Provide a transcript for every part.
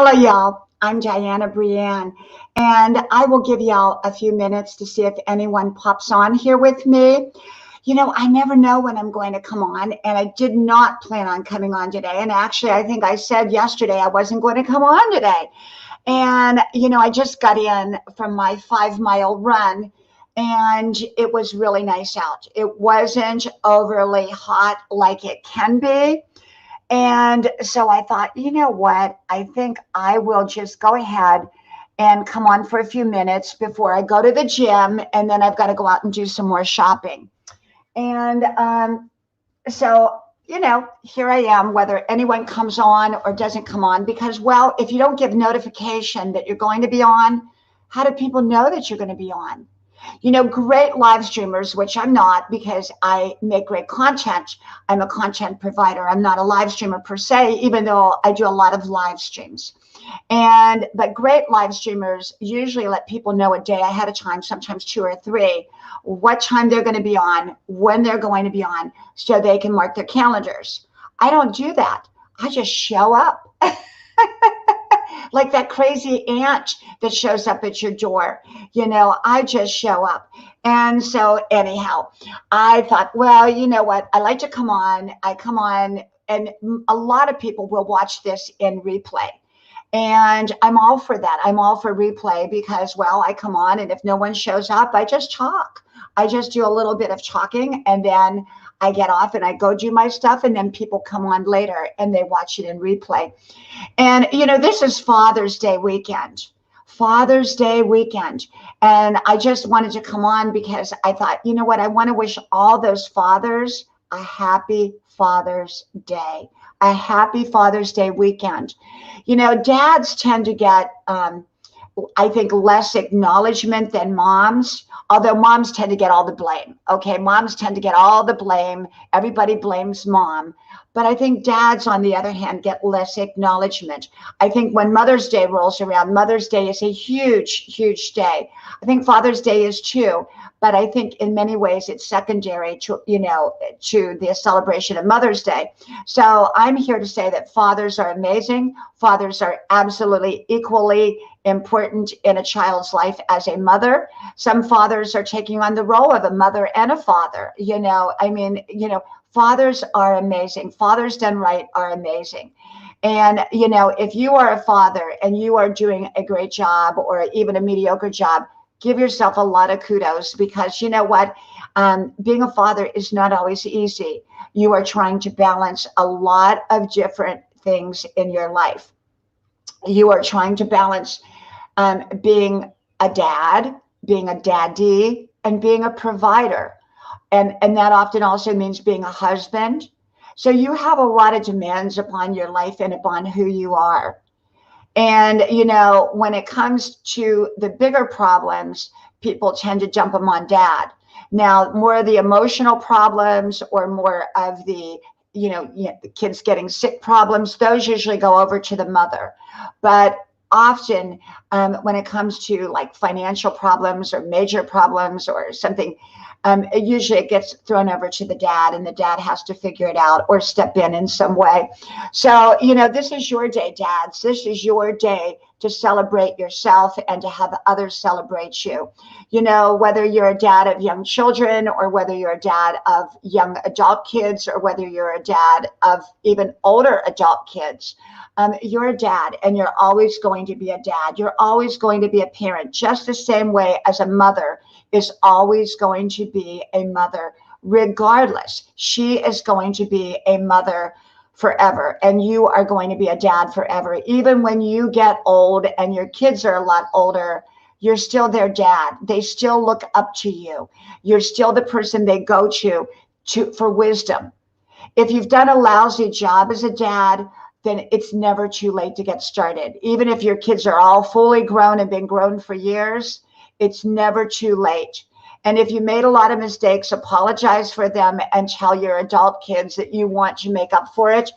Hello, y'all. I'm Diana Brianne, and I will give y'all a few minutes to see if anyone pops on here with me. You know, I never know when I'm going to come on, and I did not plan on coming on today. And actually, I think I said yesterday I wasn't going to come on today. And, you know, I just got in from my 5 mile run, and it was really nice out. It wasn't overly hot like it can be. And so I thought, you know what? I think I will just go ahead and come on for a few minutes before I go to the gym. And then I've got to go out and do some more shopping. And so, you know, here I am, whether anyone comes on or doesn't come on, because, well, if you don't give notification that you're going to be on, how do people know that you're going to be on? You know, great live streamers, which I'm not because I make great content. I'm a content provider. I'm not a live streamer per se, even though I do a lot of live streams. But great live streamers usually let people know a day ahead of time, sometimes 2 or 3, what time they're going to be on, when they're going to be on, so they can mark their calendars. I don't do that. I just show up. Like that crazy aunt that shows up at your door. You know, I just show up. And so anyhow, I thought, well, you know what? I like to come on. I come on, and a lot of people will watch this in replay. And I'm all for that. I'm all for replay because, well, I come on, and if no one shows up, I just talk. I just do a little bit of talking, and then I get off and I go do my stuff, and then people come on later and they watch it in replay. And, you know, this is Father's Day weekend. Father's Day weekend. And I just wanted to come on because I thought, you know what? I want to wish all those fathers a happy Father's Day, a happy Father's Day weekend. You know, dads tend to get, I think, less acknowledgement than moms, although moms tend to get all the blame. Okay, moms tend to get all the blame. Everybody blames mom. But I think dads, on the other hand, get less acknowledgement. I think when Mother's Day rolls around, Mother's Day is a huge, huge day. I think Father's Day is too, but I think in many ways it's secondary to, you know, to the celebration of Mother's Day. So I'm here to say that fathers are amazing. Fathers are absolutely equally important in a child's life as a mother. Some fathers are taking on the role of a mother and a father. You know, I mean, you know, fathers are amazing. Fathers done right are amazing. And, you know, if you are a father and you are doing a great job or even a mediocre job, give yourself a lot of kudos because you know what? Being a father is not always easy. You are trying to balance a lot of different things in your life. You are trying to balance being a dad, being a daddy, and being a provider. And that often also means being a husband. So you have a lot of demands upon your life and upon who you are. And, you know, when it comes to the bigger problems, people tend to jump them on dad. Now, more of the emotional problems or more of the, the kids getting sick problems, those usually go over to the mother. But often when it comes to like financial problems or major problems or something, usually it gets thrown over to the dad and the dad has to figure it out or step in some way. So, you know, this is your day, dads. This is your day to celebrate yourself and to have others celebrate you. You know, whether you're a dad of young children or whether you're a dad of young adult kids or whether you're a dad of even older adult kids, you're a dad and you're always going to be a dad. You're always going to be a parent, just the same way as a mother is always going to be a mother, regardless. She is going to be a mother forever, and you are going to be a dad forever. Even when you get old and your kids are a lot older, you're still their dad. They still look up to you. You're still the person they go to for wisdom. If you've done a lousy job as a dad, then it's never too late to get started. Even if your kids are all fully grown and been grown for years, it's never too late. And if you made a lot of mistakes, apologize for them and tell your adult kids that you want to make up for it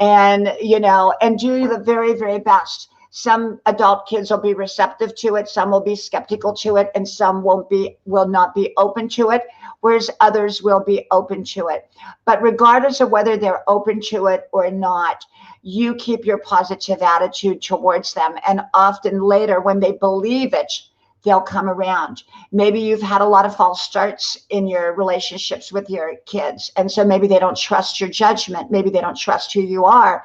and, you know, and do the very, very best. Some adult kids will be receptive to it, some will be skeptical to it, and some will not be open to it, whereas others will be open to it. But regardless of whether they're open to it or not, you keep your positive attitude towards them. And often later, when they believe it, they'll come around. Maybe you've had a lot of false starts in your relationships with your kids. And so maybe they don't trust your judgment. Maybe they don't trust who you are.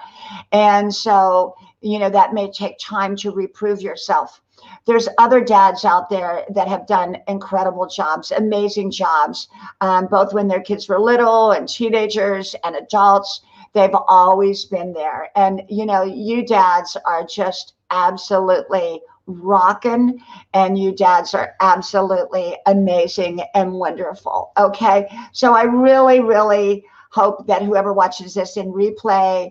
And so, you know, that may take time to reprove yourself. There's other dads out there that have done incredible jobs, amazing jobs, both when their kids were little and teenagers and adults. They've always been there. And, you know, you dads are just absolutely rocking, and you dads are absolutely amazing and wonderful. Okay. So I really, really hope that whoever watches this in replay,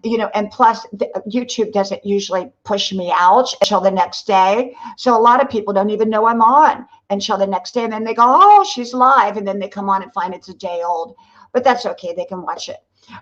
you know, and plus YouTube doesn't usually push me out until the next day. So a lot of people don't even know I'm on until the next day. And then they go, oh, she's live. And then they come on and find it's a day old, but that's okay. They can watch it.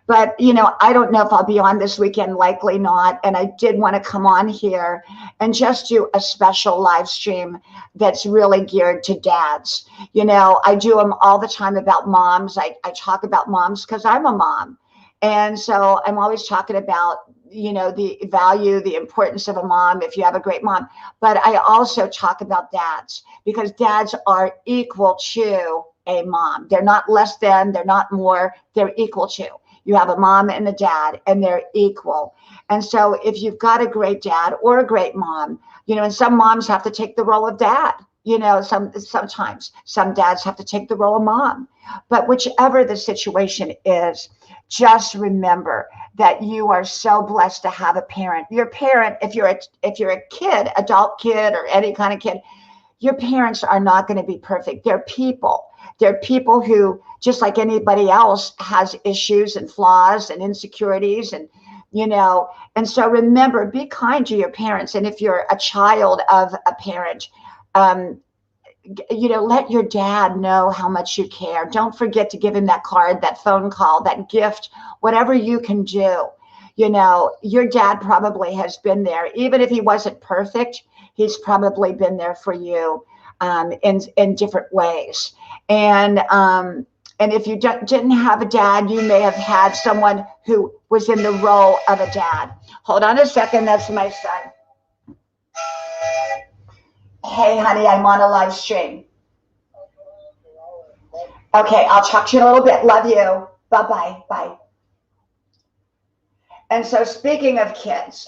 But, you know, I don't know if I'll be on this weekend, likely not. And I did want to come on here and just do a special live stream that's really geared to dads. You know, I do them all the time about moms. I talk about moms because I'm a mom. And so I'm always talking about, you know, the value, the importance of a mom if you have a great mom. But I also talk about dads because dads are equal to a mom. They're not less than, they're not more, they're equal to. You have a mom and a dad, and they're equal. And so if you've got a great dad or a great mom, you know, and some moms have to take the role of dad, you know, sometimes some dads have to take the role of mom. But whichever the situation is, just remember that you are so blessed to have a parent. Your parent, if you're a kid, adult kid, or any kind of kid, your parents are not going to be perfect. They're people. They're people who, just like anybody else, has issues and flaws and insecurities, and, you know, and so remember, be kind to your parents. And if you're a child of a parent, you know, let your dad know how much you care. Don't forget to give him that card, that phone call, that gift, whatever you can do. You know, your dad probably has been there. Even if he wasn't perfect, he's probably been there for you in different ways. And if you didn't have a dad, you may have had someone who was in the role of a dad. Hold on a second. That's my son. Hey, honey, I'm on a live stream. Okay, I'll talk to you in a little bit. Love you. Bye-bye. Bye. And so speaking of kids,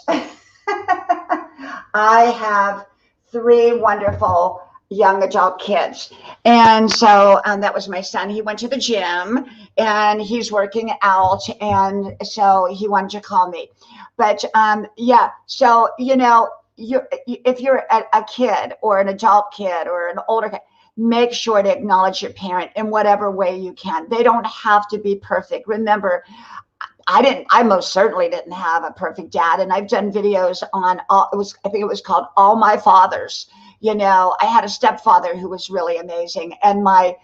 I have 3 wonderful young adult kids. And so that was my son. He went to the gym and he's working out. And so he wanted to call me. But yeah, so, you know, if you're a kid or an adult kid or an older kid, make sure to acknowledge your parent in whatever way you can. They don't have to be perfect. Remember, I most certainly didn't have a perfect dad. And I've done videos on I think it was called All My Fathers. You know, I had a stepfather who was really amazing. And my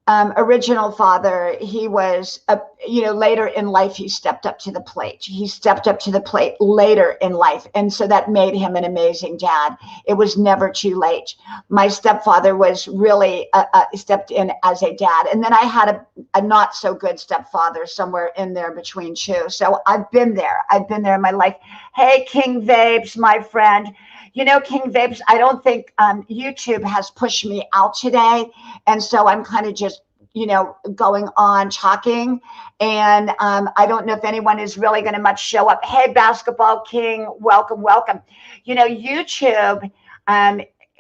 original father, he was, you know, later in life, he stepped up to the plate. He stepped up to the plate later in life. And so that made him an amazing dad. It was never too late. My stepfather was really stepped in as a dad. And then I had a not so good stepfather somewhere in there between two. So I've been there. I've been there in my life. Hey, King Vapes, my friend. You know, King Vapes, I don't think YouTube has pushed me out today. And so I'm kind of just, you know, going on talking. And I don't know if anyone is really going to much show up. Hey, Basketball King, welcome, welcome. You know, YouTube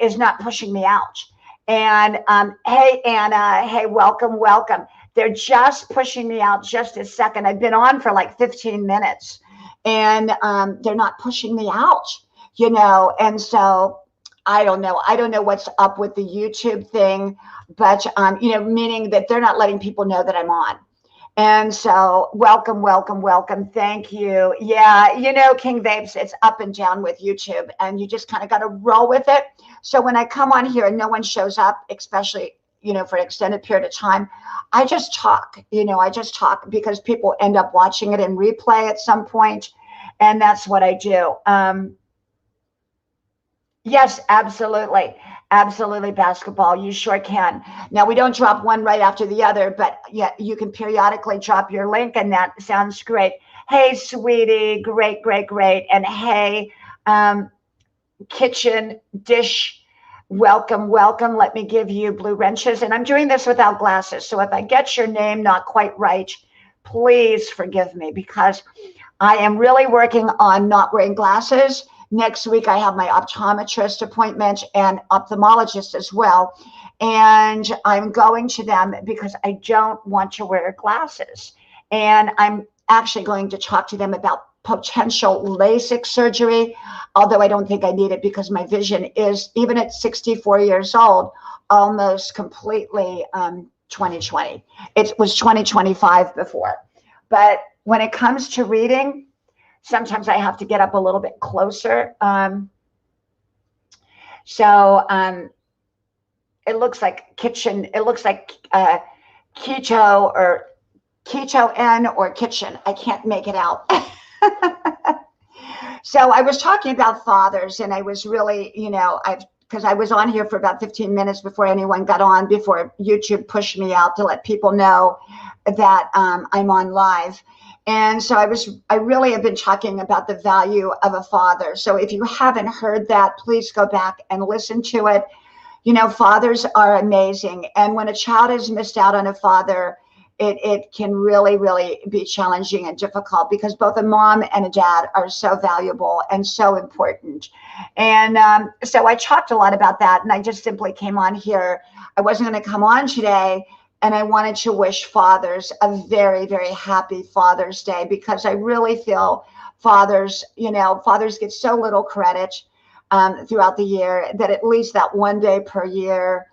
is not pushing me out. And hey, Anna, hey, welcome, welcome. They're just pushing me out just a second. I've been on for like 15 minutes and they're not pushing me out. You know, and so I don't know. I don't know what's up with the YouTube thing, but, you know, meaning that they're not letting people know that I'm on. And so welcome, welcome, welcome. Thank you. Yeah, you know, King Vapes, it's up and down with YouTube and you just kind of got to roll with it. So when I come on here and no one shows up, especially, you know, for an extended period of time, I just talk, you know, I just talk because people end up watching it in replay at some point. And that's what I do. Yes, absolutely. Absolutely, basketball. You sure can. Now, we don't drop one right after the other, but yeah, you can periodically drop your link, and that sounds great. Hey, sweetie, great, great, great. And hey, um, kitchen dish, welcome, welcome. Let me give you blue wrenches. And I'm doing this without glasses. So if I get your name not quite right, please forgive me, because I am really working on not wearing glasses. Next week, I have my optometrist appointment and ophthalmologist as well. And I'm going to them because I don't want to wear glasses. And I'm actually going to talk to them about potential LASIK surgery, although I don't think I need it because my vision is, even at 64 years old, almost completely 20/20. It was 20/25 before. But when it comes to reading, sometimes I have to get up a little bit closer. It looks like kitchen. It looks like keto or keto N or kitchen. I can't make it out. So I was talking about fathers, and I was really, because I was on here for about 15 minutes before anyone got on, before YouTube pushed me out to let people know that I'm on live. And so I really have been talking about the value of a father. So if you haven't heard that, please go back and listen to it. Fathers are amazing. And when a child has missed out on a father, it can really, really be challenging and difficult, because both a mom and a dad are so valuable and so important. And so I talked a lot about that, and I just simply came on here. I wasn't going to come on today, and I wanted to wish fathers a very, very happy Father's Day, because I really feel fathers get so little credit throughout the year, that at least that one day per year,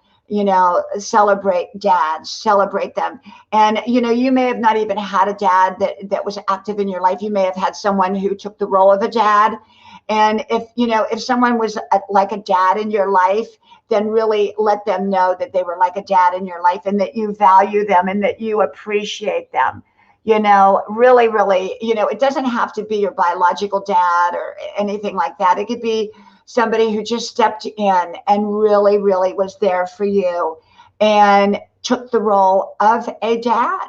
celebrate dads, celebrate them. And, you may have not even had a dad that was active in your life. You may have had someone who took the role of a dad. And if someone was like a dad in your life, then really let them know that they were like a dad in your life, and that you value them and that you appreciate them. Really, really, it doesn't have to be your biological dad or anything like that. It could be somebody who just stepped in and really, really was there for you and took the role of a dad.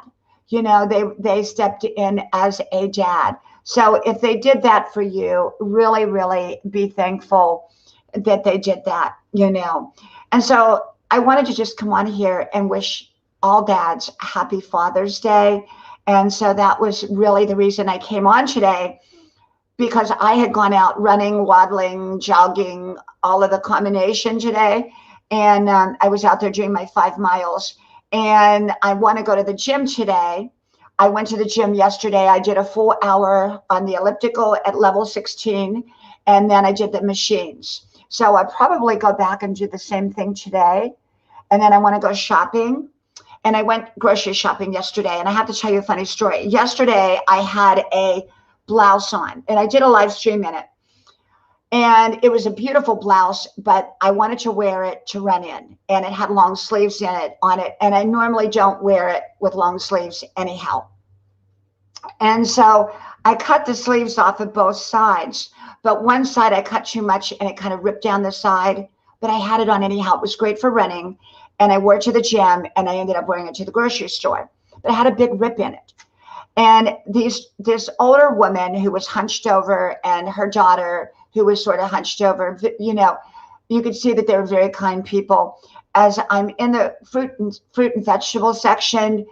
They stepped in as a dad. So if they did that for you, really, really be thankful that they did that, And so I wanted to just come on here and wish all dads a happy Father's Day. And so that was really the reason I came on today, because I had gone out running, waddling, jogging, all of the combination today. And I was out there doing my 5 miles. And I want to go to the gym today. I went to the gym yesterday. I did a full hour on the elliptical at level 16. And then I did the machines. So I'll probably go back and do the same thing today. And then I want to go shopping. And I went grocery shopping yesterday. And I have to tell you a funny story. Yesterday, I had a blouse on, and I did a live stream in it. And it was a beautiful blouse, but I wanted to wear it to run in. And it had long sleeves on it. And I normally don't wear it with long sleeves anyhow. And so I cut the sleeves off of both sides. But one side I cut too much, and it kind of ripped down the side. But I had it on anyhow. It was great for running. And I wore it to the gym, and I ended up wearing it to the grocery store. But it had a big rip in it. And this older woman who was hunched over, and her daughter who was sort of hunched over, you could see that they were very kind people. As I'm in the fruit and vegetable section,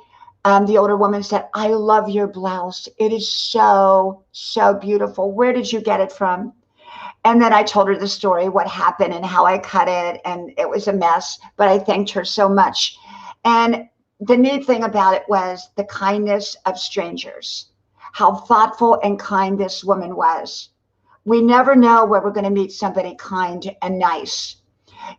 the older woman said, "I love your blouse. It is so, so beautiful. Where did you get it from?" And then I told her the story, what happened and how I cut it. And it was a mess, but I thanked her so much. And the neat thing about it was the kindness of strangers, how thoughtful and kind this woman was. We never know where we're going to meet somebody kind and nice.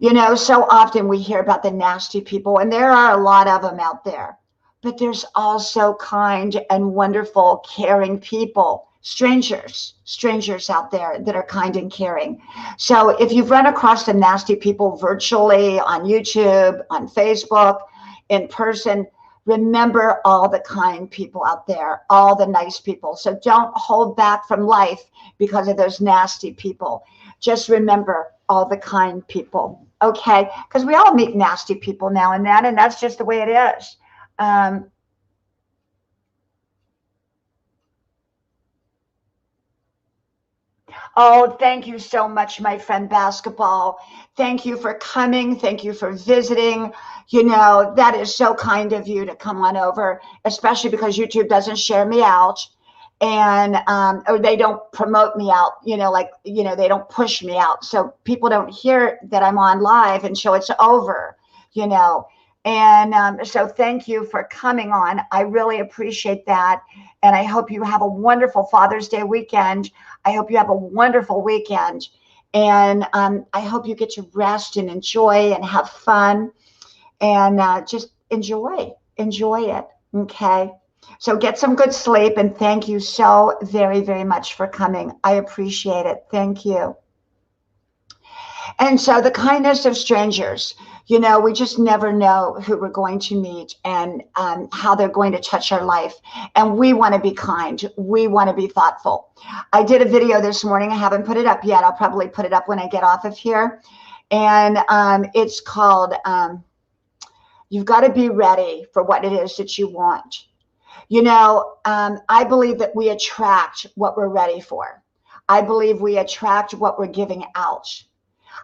So often we hear about the nasty people, and there are a lot of them out there. But there's also kind and wonderful, caring people, strangers out there that are kind and caring. So if you've run across the nasty people virtually on YouTube, on Facebook, in person, Remember all the kind people out there, all the nice people. So don't hold back from life because of those nasty people. Just remember all the kind people, okay? Because we all meet nasty people now and then, and that's just the way it is. Oh, thank you so much, my friend Basketball. Thank you for coming. Thank you for visiting. You know, that is so kind of you to come on over, especially because YouTube doesn't share me out and or they don't promote me out, you know, like, you know, they don't push me out. So people don't hear that I'm on live until it's over, you know. And so thank you for coming on. I really appreciate that. And I hope you have a wonderful Father's Day weekend. I hope you have a wonderful weekend. And I hope you get to rest and enjoy and have fun and just enjoy it. Okay. So get some good sleep, and thank you so very, very much for coming. I appreciate it. Thank you. And so the kindness of strangers, you know, we just never know who we're going to meet and how they're going to touch our life. And we want to be kind. We want to be thoughtful. I did a video this morning. I haven't put it up yet. I'll probably put it up when I get off of here. And it's called, You've Got to Be Ready for What It Is That You Want. You know, I believe that we attract what we're ready for. I believe we attract what we're giving out.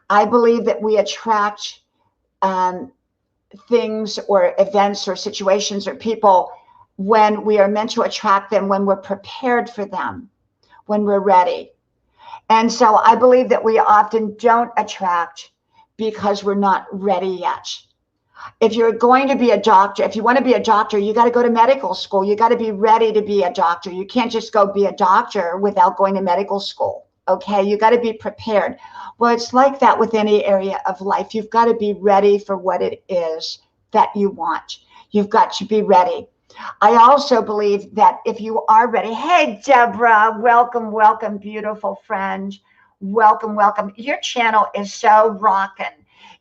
I believe that we attract things or events or situations or people when we are meant to attract them, when we're prepared for them, when we're ready. And so I believe that we often don't attract because we're not ready yet. If you're going to be a doctor, if you want to be a doctor, you got to go to medical school. You got to be ready to be a doctor. You can't just go be a doctor without going to medical school. Okay, you got to be prepared. Well, it's like that with any area of life. You've got to be ready for what it is that you want. You've got to be ready. I also believe that if you are ready, hey, Deborah, welcome, welcome, beautiful friend. Welcome, welcome. Your channel is so rocking.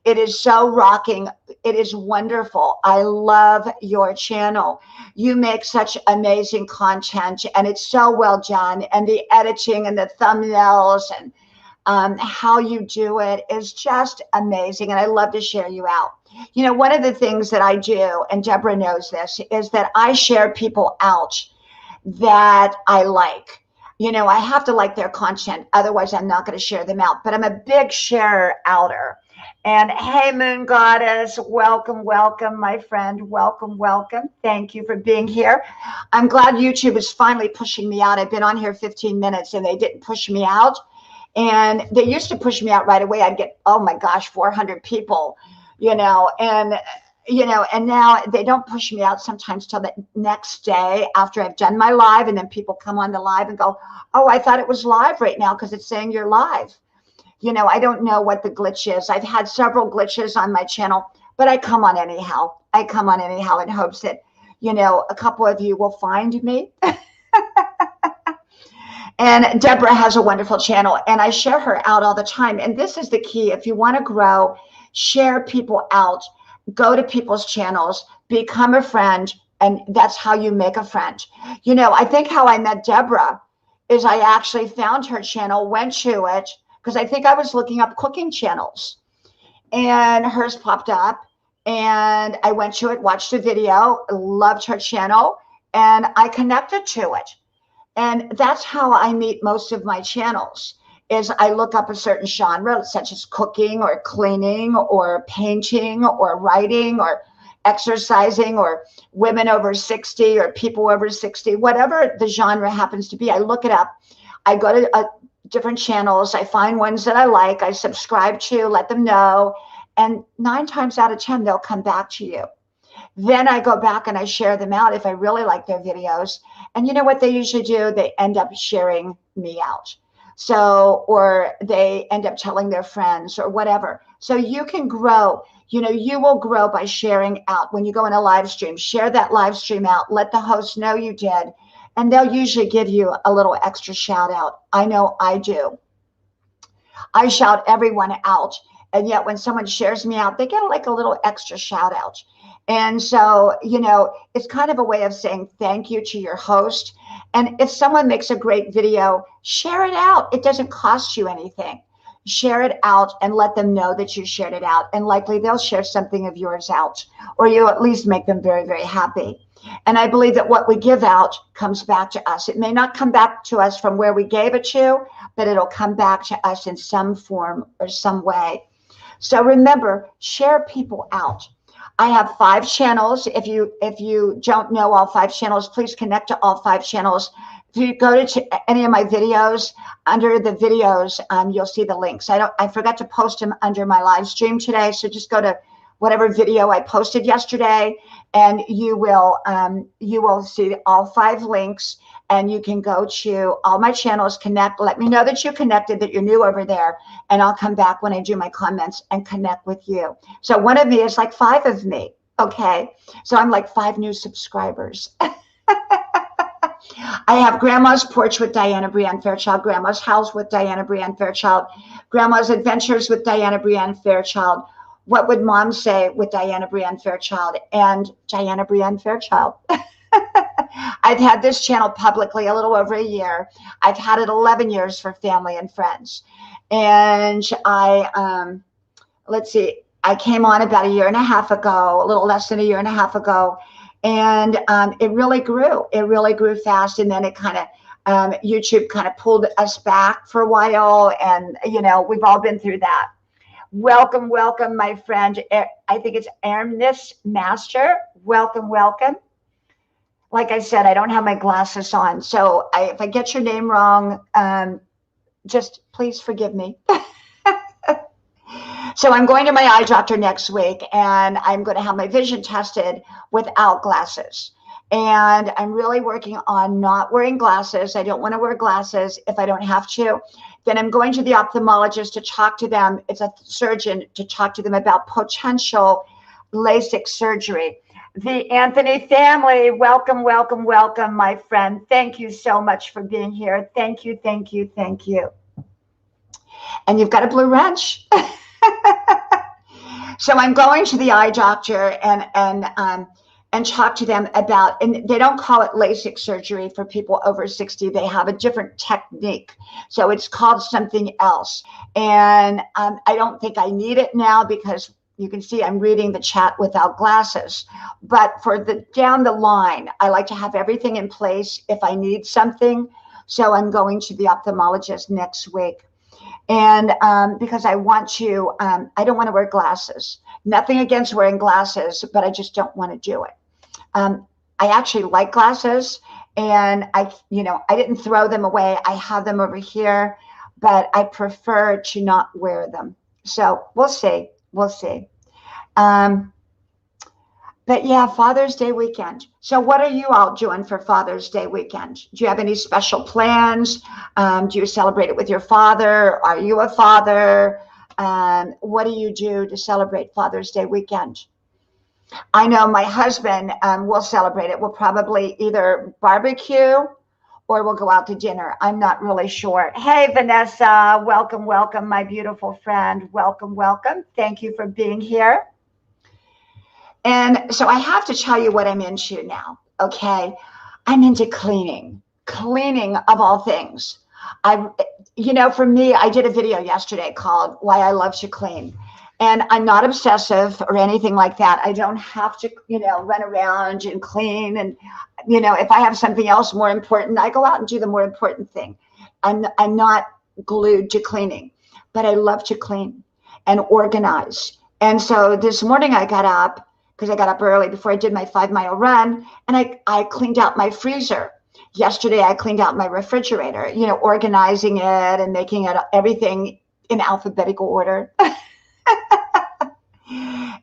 It is so rocking. It is wonderful. I love your channel. You make such amazing content, and it's so well done. And the editing and the thumbnails and how you do it is just amazing. And I love to share you out. You know, one of the things that I do, and Deborah knows this, is that I share people out that I like. You know, I have to like their content. Otherwise, I'm not going to share them out. But I'm a big sharer outer. And hey, Moon Goddess, welcome, welcome, my friend. Welcome, welcome. Thank you for being here. I'm glad YouTube is finally pushing me out. I've been on here 15 minutes and they didn't push me out. And they used to push me out right away. I'd get, oh my gosh, 400 people, you know, and now they don't push me out sometimes till the next day after I've done my live. And then people come on the live and go, oh, I thought it was live right now because it's saying you're live. You know, I don't know what the glitch is. I've had several glitches on my channel, but I come on anyhow. I come on anyhow in hopes that, you know, a couple of you will find me. And Deborah has a wonderful channel, and I share her out all the time. And this is the key. If you want to grow, share people out, go to people's channels, become a friend, and that's how you make a friend. You know, I think how I met Deborah is I actually found her channel, went to it, because I think I was looking up cooking channels, and hers popped up, and I went to it, watched the video, loved her channel, and I connected to it. And that's how I meet most of my channels, is I look up a certain genre, such as cooking or cleaning or painting or writing or exercising or women over 60 or people over 60, whatever the genre happens to be. I look it up. I go to different channels. I find ones that I like. I subscribe to, let them know. And 9 times out of 10, they'll come back to you. Then I go back and I share them out if I really like their videos. And you know what they usually do? They end up sharing me out. So, or they end up telling their friends or whatever. So you can grow. You know, you will grow by sharing out. When you go in a live stream, share that live stream out. Let the host know you did. And they'll usually give you a little extra shout out. I know I do. I shout everyone out. And yet when someone shares me out, they get like a little extra shout out. And so, you know, it's kind of a way of saying thank you to your host. And if someone makes a great video, share it out. It doesn't cost you anything. Share it out and let them know that you shared it out. And likely they'll share something of yours out, or you at least make them very, very happy. And I believe that what we give out comes back to us. It may not come back to us from where we gave it to, but it'll come back to us in some form or some way. So remember, share people out. I have 5 channels. If you don't know all 5 channels, please connect to all 5 channels. If you go to any of my videos, under the videos, you'll see the links. I forgot to post them under my live stream today. So just go to whatever video I posted yesterday, and you will see all 5 links, and you can go to all my channels, connect, let me know that you connected, that you're new over there, and I'll come back when I do my comments and connect with you. So one of me is like 5 of me, okay? So I'm like 5 new subscribers. I have Grandma's Porch with Dianna Brianne Fairchild, Grandma's House with Dianna Brianne Fairchild, Grandma's Adventures with Dianna Brianne Fairchild, What Would Mom Say with Dianna Brianne Fairchild, and Dianna Brianne Fairchild. I've had this channel publicly a little over a year. I've had it 11 years for family and friends. And let's see, I came on about a year and a half ago, a little less than a year and a half ago. And it really grew. It really grew fast. And then it kind of, YouTube kind of pulled us back for a while. And, you know, we've all been through that. Welcome, welcome, my friend. I think it's Ernest Master. Welcome, welcome. Like I said, I don't have my glasses on. So if I get your name wrong, just please forgive me. So I'm going to my eye doctor next week, and I'm going to have my vision tested without glasses. And I'm really working on not wearing glasses. I don't want to wear glasses if I don't have to. Then I'm going to the ophthalmologist to talk to them. It's a surgeon, to talk to them about potential LASIK surgery. The Anthony family, welcome, welcome, welcome, my friend. Thank you so much for being here. Thank you, thank you, thank you. And you've got a blue wrench. So I'm going to the eye doctor and talk to them about, and they don't call it LASIK surgery for people over 60. They have a different technique. So it's called something else. And I don't think I need it now, because you can see I'm reading the chat without glasses. But for down the line, I like to have everything in place if I need something. So I'm going to the ophthalmologist next week. And because I want to, I don't want to wear glasses. Nothing against wearing glasses, but I just don't want to do it. I actually like glasses, and I didn't throw them away. I have them over here, but I prefer to not wear them. So we'll see. We'll see. But yeah, Father's Day weekend. So what are you all doing for Father's Day weekend? Do you have any special plans? Do you celebrate it with your father? Are you a father? What do you do to celebrate Father's Day weekend? I know my husband will celebrate it. We'll probably either barbecue or we'll go out to dinner. I'm not really sure. Hey, Vanessa, welcome, welcome, my beautiful friend. Welcome, welcome. Thank you for being here. And so I have to tell you what I'm into now, okay? I'm into cleaning of all things. For me, I did a video yesterday called Why I Love to Clean. And I'm not obsessive or anything like that. I don't have to, run around and clean. And, if I have something else more important, I go out and do the more important thing. I'm not glued to cleaning, but I love to clean and organize. And so this morning I got up, because I got up early before I did my 5-mile run, and I cleaned out my freezer. Yesterday I cleaned out my refrigerator, organizing it and making it everything in alphabetical order.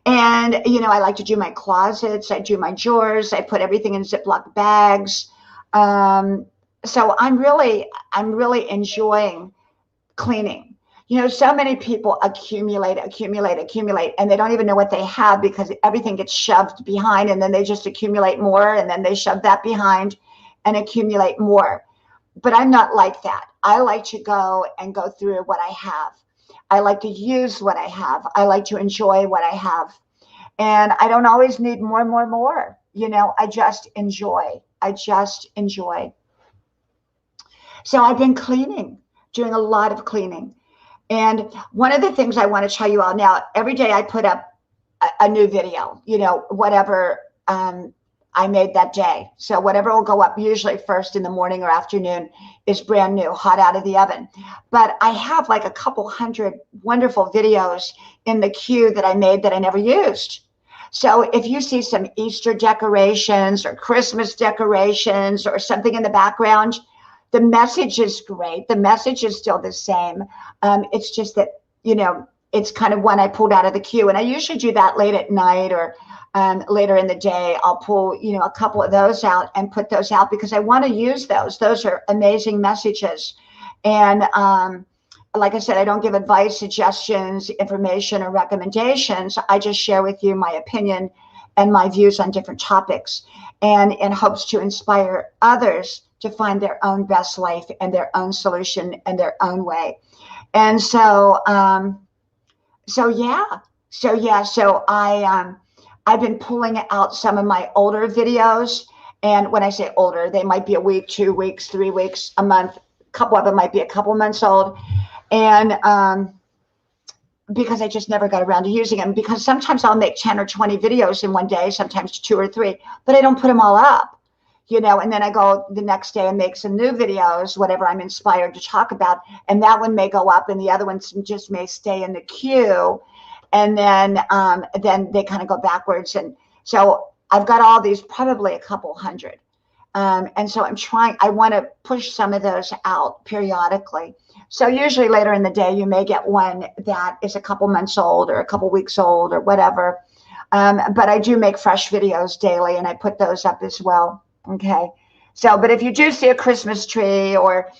And, I like to do my closets. I do my drawers. I put everything in Ziploc bags. So I'm really enjoying cleaning. So many people accumulate, and they don't even know what they have, because everything gets shoved behind, and then they just accumulate more, and then they shove that behind and accumulate more. But I'm not like that. I like to go through what I have. I like to use what I have. I like to enjoy what I have. And I don't always need more and more and more. You know, I just enjoy. I just enjoy. So I've been cleaning, doing a lot of cleaning. And one of the things I want to tell you all now, every day I put up a new video, you know, whatever I made that day. So whatever will go up usually first in the morning or afternoon is brand new, hot out of the oven. But I have like a couple hundred wonderful videos in the queue that I made that I never used. So if you see some Easter decorations or Christmas decorations or something in the background, the message is great. The message is still the same. It's just that, you know, it's kind of one I pulled out of the queue. And I usually do that late at night or later in the day. I'll pull, you know, a couple of those out and put those out because I want to use those. Those are amazing messages. And like I said, I don't give advice, suggestions, information, or recommendations. I just share with you my opinion and my views on different topics, and in hopes to inspire others to find their own best life and their own solution and their own way. And so, I've been pulling out some of my older videos. And when I say older, they might be a week, 2 weeks, 3 weeks, a month. A couple of them might be a couple months old. And because I just never got around to using them, because sometimes I'll make 10 or 20 videos in one day, sometimes 2 or 3, but I don't put them all up, you know, and then I go the next day and make some new videos, whatever I'm inspired to talk about. And that one may go up and the other ones just may stay in the queue. And then they kind of go backwards. And so I've got all these, probably a couple hundred. And so I want to push some of those out periodically. So usually later in the day, you may get one that is a couple months old or a couple weeks old or whatever. But I do make fresh videos daily and I put those up as well. Okay. So, but if you do see a Christmas tree or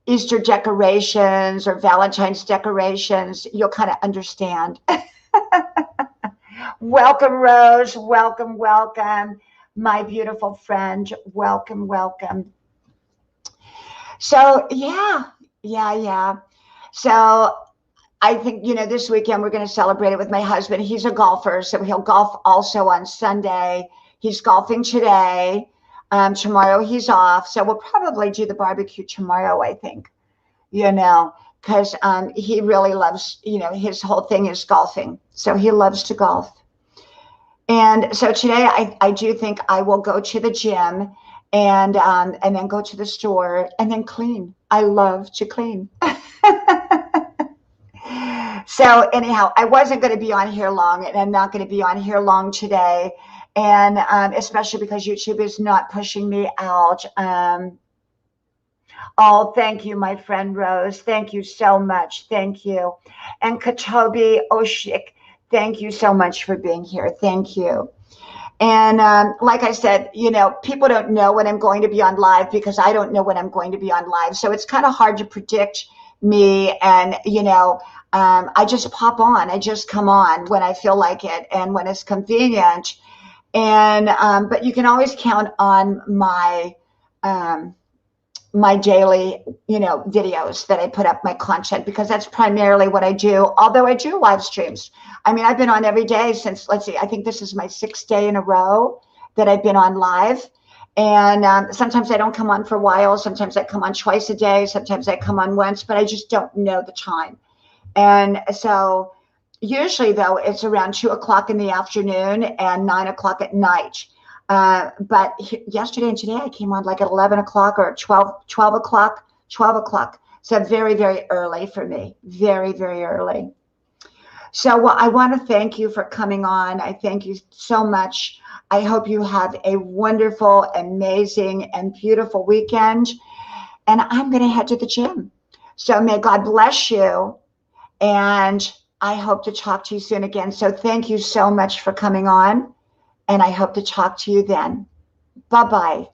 Easter decorations or Valentine's decorations, you'll kind of understand. Welcome, Rose. Welcome, welcome. My beautiful friend. Welcome, welcome. So, yeah. So I think, you know, this weekend we're going to celebrate it with my husband. He's a golfer, so he'll golf also on Sunday. He's golfing today. Tomorrow he's off. So we'll probably do the barbecue tomorrow, I think, you know, because he really loves, you know, his whole thing is golfing. So he loves to golf. And so today I do think I will go to the gym and then go to the store and then clean. I love to clean. So anyhow, I wasn't going to be on here long, and I'm not going to be on here long today. And especially because YouTube is not pushing me out. Oh, thank you, my friend Rose. Thank you so much. Thank you. And Katobi Oshik, thank you so much for being here. Thank you. And like I said, you know, people don't know when I'm going to be on live because I don't know when I'm going to be on live. So it's kind of hard to predict me. And, you know, I just pop on. I just come on when I feel like it and when it's convenient. And but you can always count on my my daily, you know, videos that I put up, my content, because that's primarily what I do. Although I do live streams. I mean, I've been on every day since, let's see, I think this is my 6th day in a row that I've been on live. And sometimes I don't come on for a while. Sometimes I come on twice a day. Sometimes I come on once, but I just don't know the time. And so usually, though, it's around 2 o'clock in the afternoon and 9 o'clock at night. But yesterday and today I came on like at 11 o'clock or 12 o'clock. So very, very early for me. Very, very early. So well, I want to thank you for coming on. I thank you so much. I hope you have a wonderful, amazing, and beautiful weekend. And I'm going to head to the gym. So may God bless you. And I hope to talk to you soon again. So thank you so much for coming on. And I hope to talk to you then. Bye-bye.